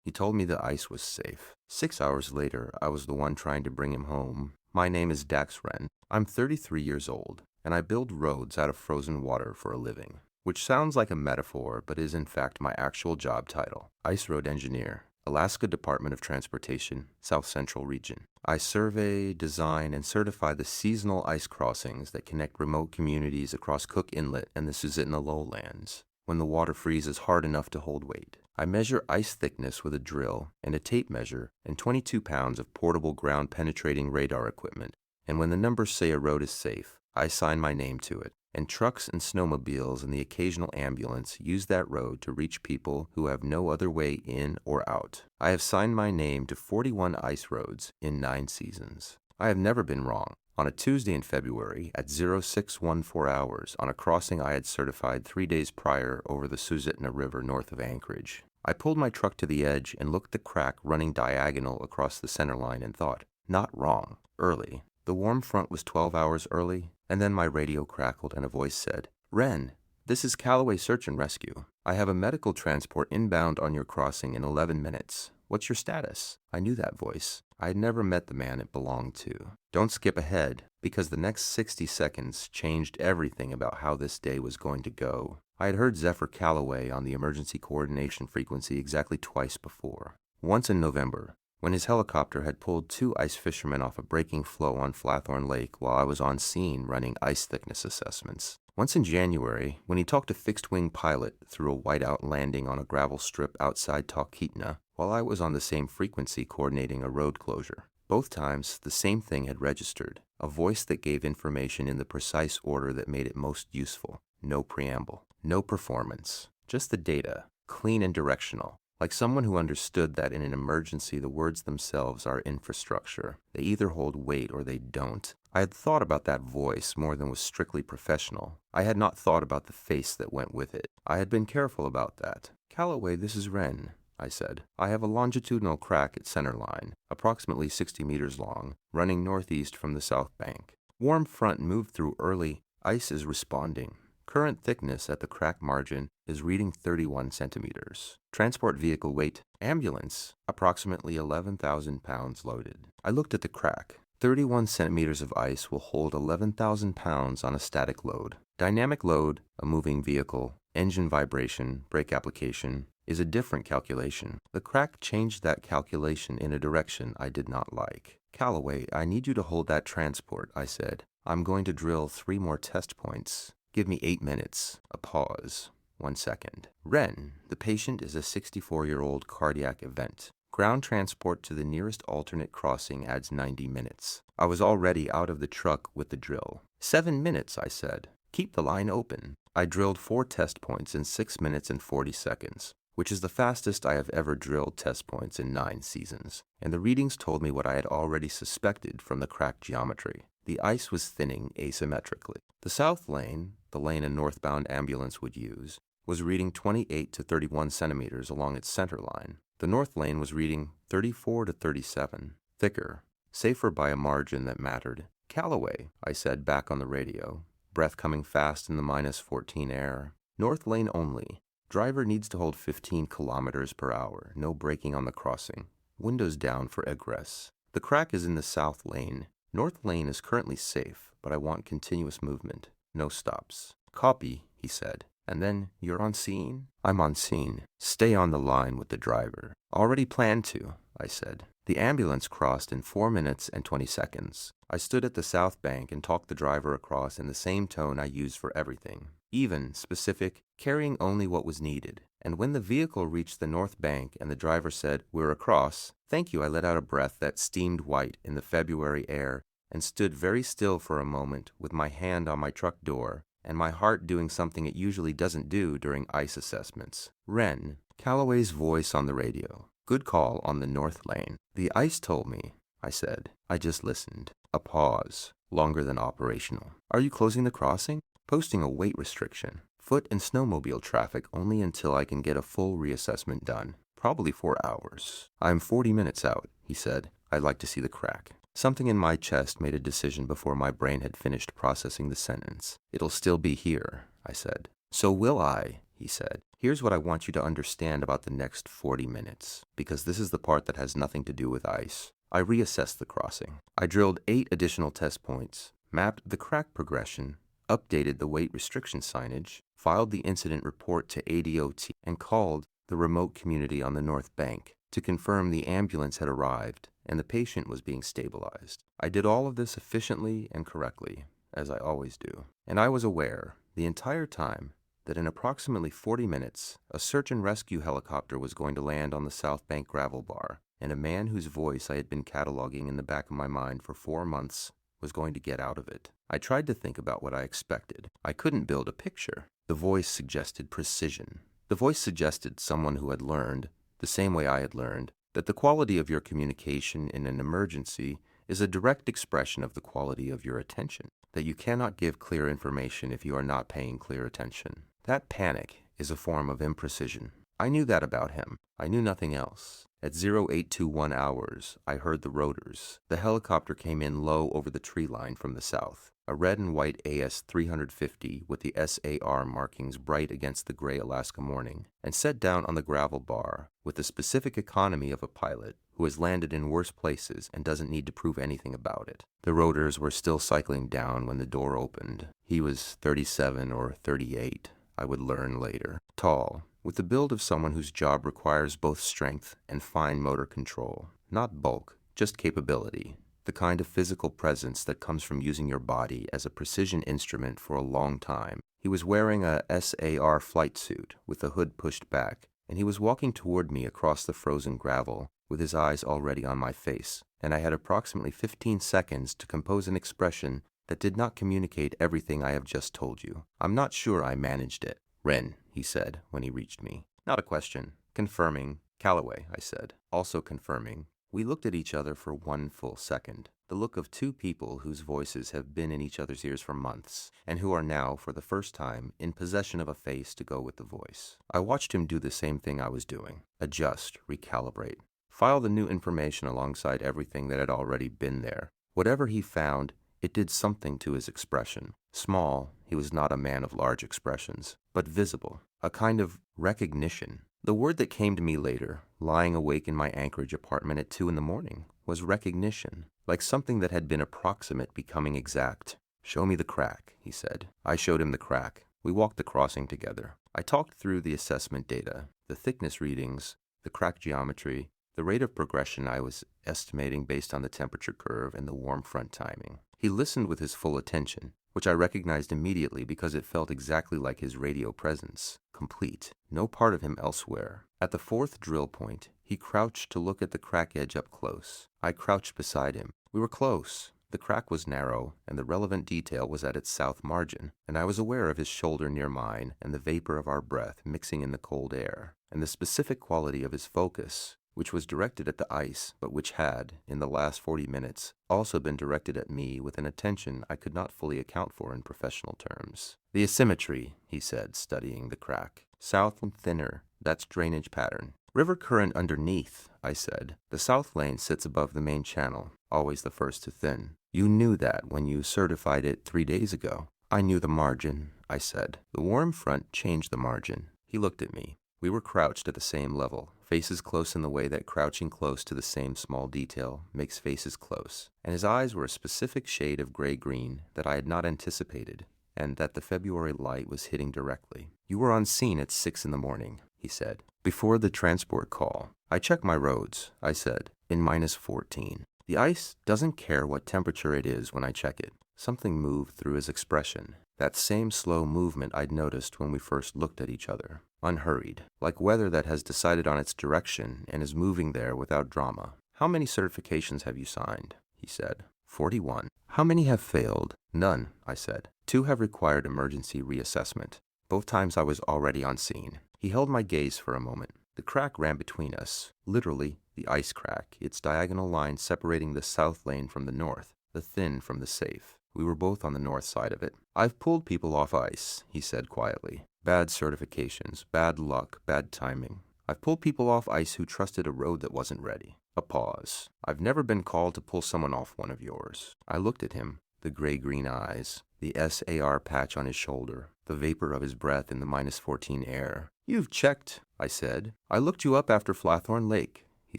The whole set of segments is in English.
He told me the ice was safe. 6 hours later, I was the one trying to bring him home. My name is Dax Wren. I'm 33 years old, and I build roads out of frozen water for a living, which sounds like a metaphor, but is in fact my actual job title: Ice Road Engineer, Alaska Department of Transportation, Southcentral Region. I survey, design, and certify the seasonal ice crossings that connect remote communities across Cook Inlet and the Southcentral lowlands when the water freezes hard enough to hold weight. I measure ice thickness with a drill and a tape measure and 22 pounds of portable ground-penetrating radar equipment, and when the numbers say a road is safe, I sign my name to it. And trucks and snowmobiles and the occasional ambulance use that road to reach people who have no other way in or out. I have signed my name to 41 ice roads in 9 seasons. I have never been wrong. On a Tuesday in February at 0614 hours on a crossing I had certified 3 days prior over the Southcentral River north of Anchorage, I pulled my truck to the edge and looked at the crack running diagonal across the centerline and thought, not wrong, early. The warm front was 12 hours early, and then my radio crackled and a voice said, "Wren, this is Callaway Search and Rescue. I have a medical transport inbound on your crossing in 11 minutes. What's your status?" I knew that voice. I had never met the man it belonged to. Don't skip ahead, because the next 60 seconds changed everything about how this day was going to go. I had heard Zephyr Callaway on the emergency coordination frequency exactly twice before. Once in November, when his helicopter had pulled 2 ice fishermen off a breaking floe on Flathorn Lake while I was on scene running ice thickness assessments. Once in January, when he talked a fixed-wing pilot through a whiteout landing on a gravel strip outside Talkeetna while I was on the same frequency coordinating a road closure. Both times, the same thing had registered, a voice that gave information in the precise order that made it most useful. No preamble, no performance, just the data, clean and directional. Like someone who understood that in an emergency the words themselves are infrastructure. They either hold weight or they don't. I had thought about that voice more than was strictly professional. I had not thought about the face that went with it. I had been careful about that. "Callaway, this is Wren," I said. "I have a longitudinal crack at centerline, approximately 60 meters long, running northeast from the south bank. Warm front moved through early. Ice is responding. Current thickness at the crack margin is reading 31 centimeters. Transport vehicle weight, ambulance, approximately 11,000 pounds loaded." I looked at the crack. 31 centimeters of ice will hold 11,000 pounds on a static load. Dynamic load, a moving vehicle, engine vibration, brake application, is a different calculation. The crack changed that calculation in a direction I did not like. "Callaway, I need you to hold that transport," I said. "I'm going to drill 3 more test points. Give me 8 minutes. A pause. 1 second. Wren, the patient is a 64-year-old cardiac event. Ground transport to the nearest alternate crossing adds 90 minutes. I was already out of the truck with the drill. 7 minutes, I said. Keep the line open. I drilled 4 test points in 6 minutes and 40 seconds, which is the fastest I have ever drilled test points in 9 seasons. And the readings told me what I had already suspected from the crack geometry. The ice was thinning asymmetrically. The south lane, the lane a northbound ambulance would use, was reading 28 to 31 centimeters along its center line. The north lane was reading 34 to 37, thicker, safer by a margin that mattered. "Callaway," I said back on the radio, breath coming fast in the -14 air. "North lane only. Driver needs to hold 15 kilometers per hour, no braking on the crossing. Windows down for egress. The crack is in the south lane. North lane is currently safe, but I want continuous movement. No stops." "Copy," he said. "And then you're on scene?" "I'm on scene. Stay on the line with the driver." "Already planned to," I said. The ambulance crossed in 4 minutes and 20 seconds. I stood at the south bank and talked the driver across in the same tone I used for everything. Even, specific, carrying only what was needed. And when the vehicle reached the north bank and the driver said, "We're across," "Thank you," I let out a breath that steamed white in the February air and stood very still for a moment with my hand on my truck door and my heart doing something it usually doesn't do during ice assessments. "Wren," Callaway's voice on the radio. "Good call on the north lane." "The ice told me," I said. I just listened. A pause, longer than operational. "Are you closing the crossing?" "Posting a weight restriction. Foot and snowmobile traffic only until I can get a full reassessment done. Probably 4 hours." "I'm 40 minutes out," he said. "I'd like to see the crack." Something in my chest made a decision before my brain had finished processing the sentence. "It'll still be here," I said. "So will I," he said. Here's what I want you to understand about the next 40 minutes, because this is the part that has nothing to do with ice. I reassessed the crossing. I drilled 8 additional test points, mapped the crack progression, updated the weight restriction signage, filed the incident report to ADOT, and called the remote community on the North Bank to confirm the ambulance had arrived and the patient was being stabilized. I did all of this efficiently and correctly, as I always do, and I was aware the entire time that in approximately 40 minutes, a search and rescue helicopter was going to land on the South Bank gravel bar, and a man whose voice I had been cataloging in the back of my mind for 4 months was going to get out of it. I tried to think about what I expected. I couldn't build a picture. The voice suggested precision. The voice suggested someone who had learned, the same way I had learned, that the quality of your communication in an emergency is a direct expression of the quality of your attention, that you cannot give clear information if you are not paying clear attention. That panic is a form of imprecision. I knew that about him. I knew nothing else. At 0821 hours, I heard the rotors. The helicopter came in low over the tree line from the south, a red and white AS-350 with the SAR markings bright against the gray Alaska morning, and set down on the gravel bar with the specific economy of a pilot who has landed in worse places and doesn't need to prove anything about it. The rotors were still cycling down when the door opened. He was 37 or 38, I would learn later. Tall, with the build of someone whose job requires both strength and fine motor control. Not bulk, just capability. The kind of physical presence that comes from using your body as a precision instrument for a long time. He was wearing a SAR flight suit with the hood pushed back, and he was walking toward me across the frozen gravel with his eyes already on my face, and I had approximately 15 seconds to compose an expression that did not communicate everything I have just told you. I'm not sure I managed it. "Wren," he said when he reached me. Not a question. Confirming. "Callaway," I said. Also confirming. We looked at each other for 1 full second. The look of 2 people whose voices have been in each other's ears for months, and who are now, for the first time, in possession of a face to go with the voice. I watched him do the same thing I was doing. Adjust, recalibrate. File the new information alongside everything that had already been there. Whatever he found, it did something to his expression. Small, he was not a man of large expressions, but visible, a kind of recognition. The word that came to me later, lying awake in my Anchorage apartment at 2 in the morning, was recognition, like something that had been approximate becoming exact. "Show me the crack," he said. I showed him the crack. We walked the crossing together. I talked through the assessment data, the thickness readings, the crack geometry, the rate of progression I was estimating based on the temperature curve and the warm front timing. He listened with his full attention, which I recognized immediately because it felt exactly like his radio presence, complete, no part of him elsewhere. At the 4th drill point, he crouched to look at the crack edge up close. I crouched beside him. We were close. The crack was narrow, and the relevant detail was at its south margin, and I was aware of his shoulder near mine and the vapor of our breath mixing in the cold air, and the specific quality of his focus, which was directed at the ice, but which had, in the last 40 minutes, also been directed at me with an attention I could not fully account for in professional terms. "The asymmetry," he said, studying the crack. "South and thinner, that's drainage pattern." "River current underneath," I said. "The south lane sits above the main channel, always the first to thin. You knew that when you certified it 3 days ago." "I knew the margin," I said. "The warm front changed the margin." He looked at me. We were crouched at the same level, faces close in the way that crouching close to the same small detail makes faces close, and his eyes were a specific shade of gray-green that I had not anticipated, and that the February light was hitting directly. "You were on scene at 6 in the morning, he said. "Before the transport call. I checked my roads," I said, "in -14. The ice doesn't care what temperature it is when I check it." Something moved through his expression. That same slow movement I'd noticed when we first looked at each other. Unhurried, like weather that has decided on its direction and is moving there without drama. "How many certifications have you signed?" he said. 41. "How many have failed?" "None," I said. 2 have required emergency reassessment. Both times I was already on scene. He held my gaze for a moment. The crack ran between us, literally the ice crack, its diagonal line separating the south lane from the north, the thin from the safe. We were both on the north side of it. "I've pulled people off ice," he said quietly. "Bad certifications, bad luck, bad timing. I've pulled people off ice who trusted a road that wasn't ready." A pause. "I've never been called to pull someone off one of yours." I looked at him, the gray-green eyes, the SAR patch on his shoulder, the vapor of his breath in the -14 air. You've checked, I said. I looked you up after Flathorn Lake, he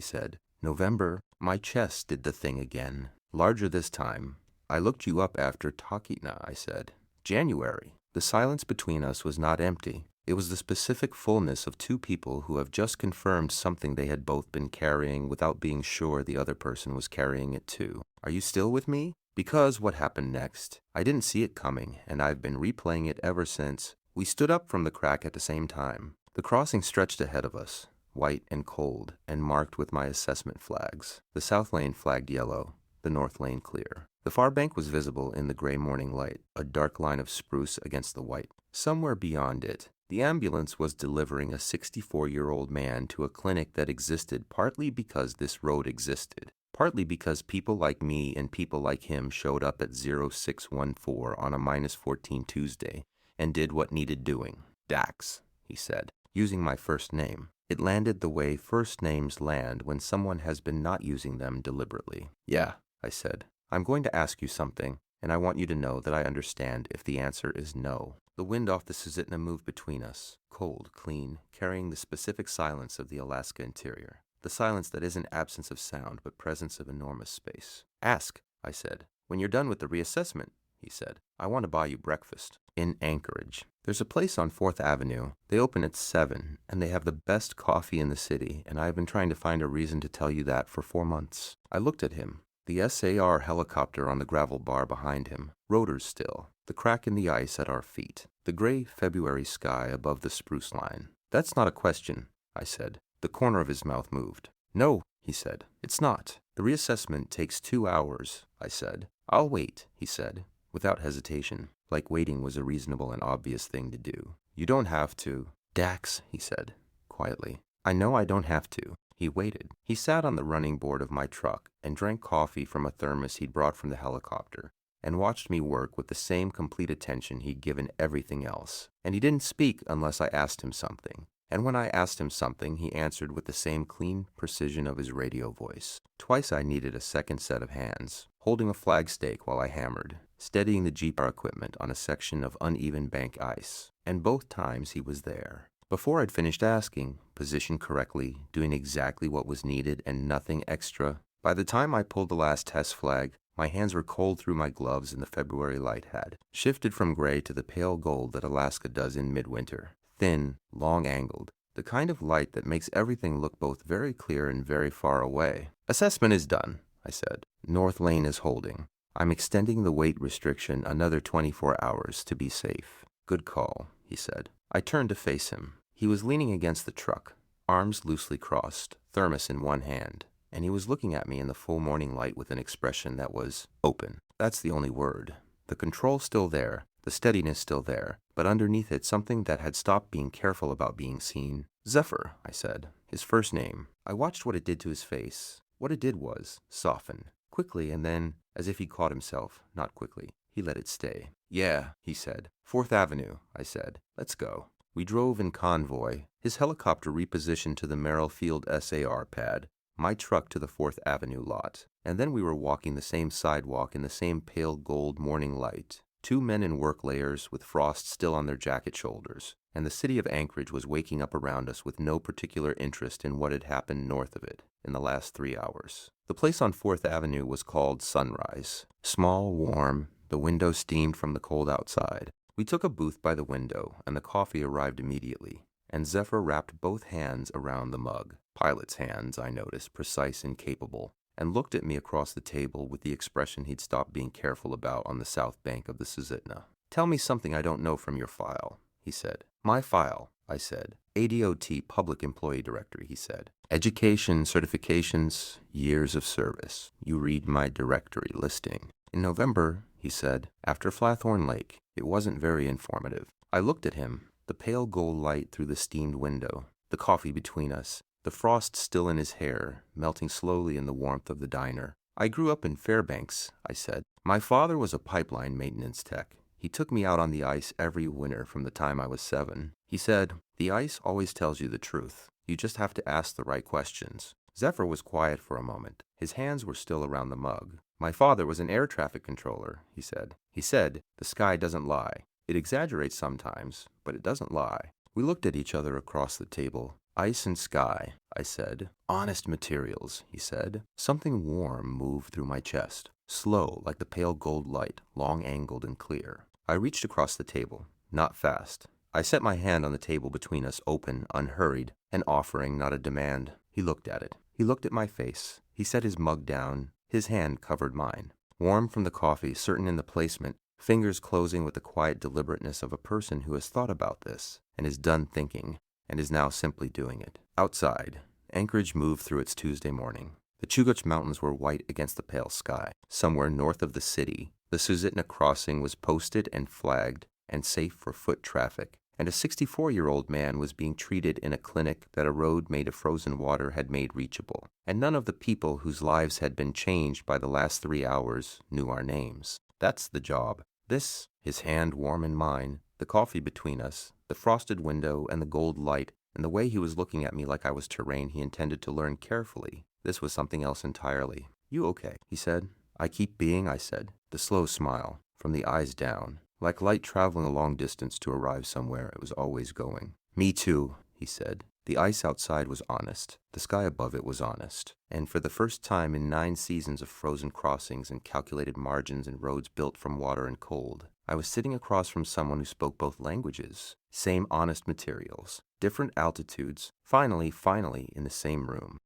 said. November, my chest did the thing again. Larger this time. I looked you up after Tahkeetna, I said. January. The silence between us was not empty. It was the specific fullness of two people who have just confirmed something they had both been carrying without being sure the other person was carrying it too. Are you still with me? Because what happened next? I didn't see it coming, and I've been replaying it ever since. We stood up from the crack at the same time. The crossing stretched ahead of us, white and cold, and marked with my assessment flags. The south lane flagged yellow, the north lane clear. The far bank was visible in the gray morning light, a dark line of spruce against the white. Somewhere beyond it, the ambulance was delivering a 64-year-old man to a clinic that existed partly because this road existed, partly because people like me and people like him showed up at 0614 on a -14 Tuesday and did what needed doing. Dax, he said, using my first name. It landed the way first names land when someone has been not using them deliberately. Yeah, I said. I'm going to ask you something, and I want you to know that I understand if the answer is no. The wind off the Southcentral moved between us, cold, clean, carrying the specific silence of the Alaska interior. The silence that isn't absence of sound, but presence of enormous space. Ask, I said. When you're done with the reassessment, he said. I want to buy you breakfast. In Anchorage. There's a place on 4th Avenue. They open at 7, and they have the best coffee in the city, and I've been trying to find a reason to tell you that for 4 months. I looked at him. The SAR helicopter on the gravel bar behind him, rotors still, the crack in the ice at our feet, the gray February sky above the spruce line. That's not a question, I said. The corner of his mouth moved. No, he said. It's not. The reassessment takes 2 hours, I said. I'll wait, he said, without hesitation, like waiting was a reasonable and obvious thing to do. You don't have to. Dax, he said, quietly. I know I don't have to. He waited. He sat on the running board of my truck and drank coffee from a thermos he'd brought from the helicopter and watched me work with the same complete attention he'd given everything else. And he didn't speak unless I asked him something. And when I asked him something, he answered with the same clean precision of his radio voice. Twice I needed a second set of hands, holding a flagstake while I hammered, steadying the Jeep equipment on a section of uneven bank ice. And both times he was there. Before I'd finished asking, positioned correctly, doing exactly what was needed and nothing extra, by the time I pulled the last test flag, my hands were cold through my gloves and the February light had shifted from gray to the pale gold that Alaska does in midwinter. Thin, long-angled, the kind of light that makes everything look both very clear and very far away. Assessment is done, I said. North lane is holding. I'm extending the weight restriction another 24 hours to be safe. Good call, he said. I turned to face him. He was leaning against the truck, arms loosely crossed, thermos in one hand, and he was looking at me in the full morning light with an expression that was open. That's the only word. The control's still there, the steadiness still there, but underneath it something that had stopped being careful about being seen. Zephyr, I said, his first name. I watched what it did to his face. What it did was soften, quickly, and then, as if he caught himself, not quickly, he let it stay. Yeah, he said. 4th Avenue, I said. Let's go. We drove in convoy, his helicopter repositioned to the Merrill Field SAR pad, my truck to the 4th Avenue lot, and then we were walking the same sidewalk in the same pale gold morning light, 2 men in work layers with frost still on their jacket shoulders, and the city of Anchorage was waking up around us with no particular interest in what had happened north of it in the last 3 hours. The place on 4th Avenue was called Sunrise. Small, warm, the window steamed from the cold outside. We took a booth by the window, and the coffee arrived immediately, and Zephyr wrapped both hands around the mug. Pilot's hands, I noticed, precise and capable, and looked at me across the table with the expression he'd stopped being careful about on the south bank of the Southcentral. Tell me something I don't know from your file, he said. My file, I said. ADOT Public Employee Directory, he said. Education, certifications, years of service. You read my directory listing. In November, he said, after Flathorn Lake. It wasn't very informative. I looked at him, the pale gold light through the steamed window, the coffee between us, the frost still in his hair, melting slowly in the warmth of the diner. I grew up in Fairbanks, I said. My father was a pipeline maintenance tech. He took me out on the ice every winter from the time I was 7. He said, the ice always tells you the truth. You just have to ask the right questions. Zephyr was quiet for a moment. His hands were still around the mug. My father was an air traffic controller, he said. He said, the sky doesn't lie. It exaggerates sometimes, but it doesn't lie. We looked at each other across the table. Ice and sky, I said. Honest materials, he said. Something warm moved through my chest, slow like the pale gold light, long-angled and clear. I reached across the table, not fast. I set my hand on the table between us, open, unhurried, an offering, not a demand. He looked at it. He looked at my face. He set his mug down. His hand covered mine. Warm from the coffee, certain in the placement, fingers closing with the quiet deliberateness of a person who has thought about this, and is done thinking, and is now simply doing it. Outside, Anchorage moved through its Tuesday morning. The Chugach Mountains were white against the pale sky. Somewhere north of the city, the Susitna crossing was posted and flagged and safe for foot traffic, and a 64-year-old man was being treated in a clinic that a road made of frozen water had made reachable. And none of the people whose lives had been changed by the last 3 hours knew our names. That's the job. This, his hand warm in mine, the coffee between us, the frosted window and the gold light, and the way he was looking at me like I was terrain he intended to learn carefully. This was something else entirely. You okay? He said. I keep being, I said, the slow smile, from the eyes down. Like light traveling a long distance to arrive somewhere, it was always going. Me too, he said. The ice outside was honest. The sky above it was honest. And for the first time in 9 seasons of frozen crossings and calculated margins and roads built from water and cold, I was sitting across from someone who spoke both languages. Same honest materials. Different altitudes. Finally, in the same room.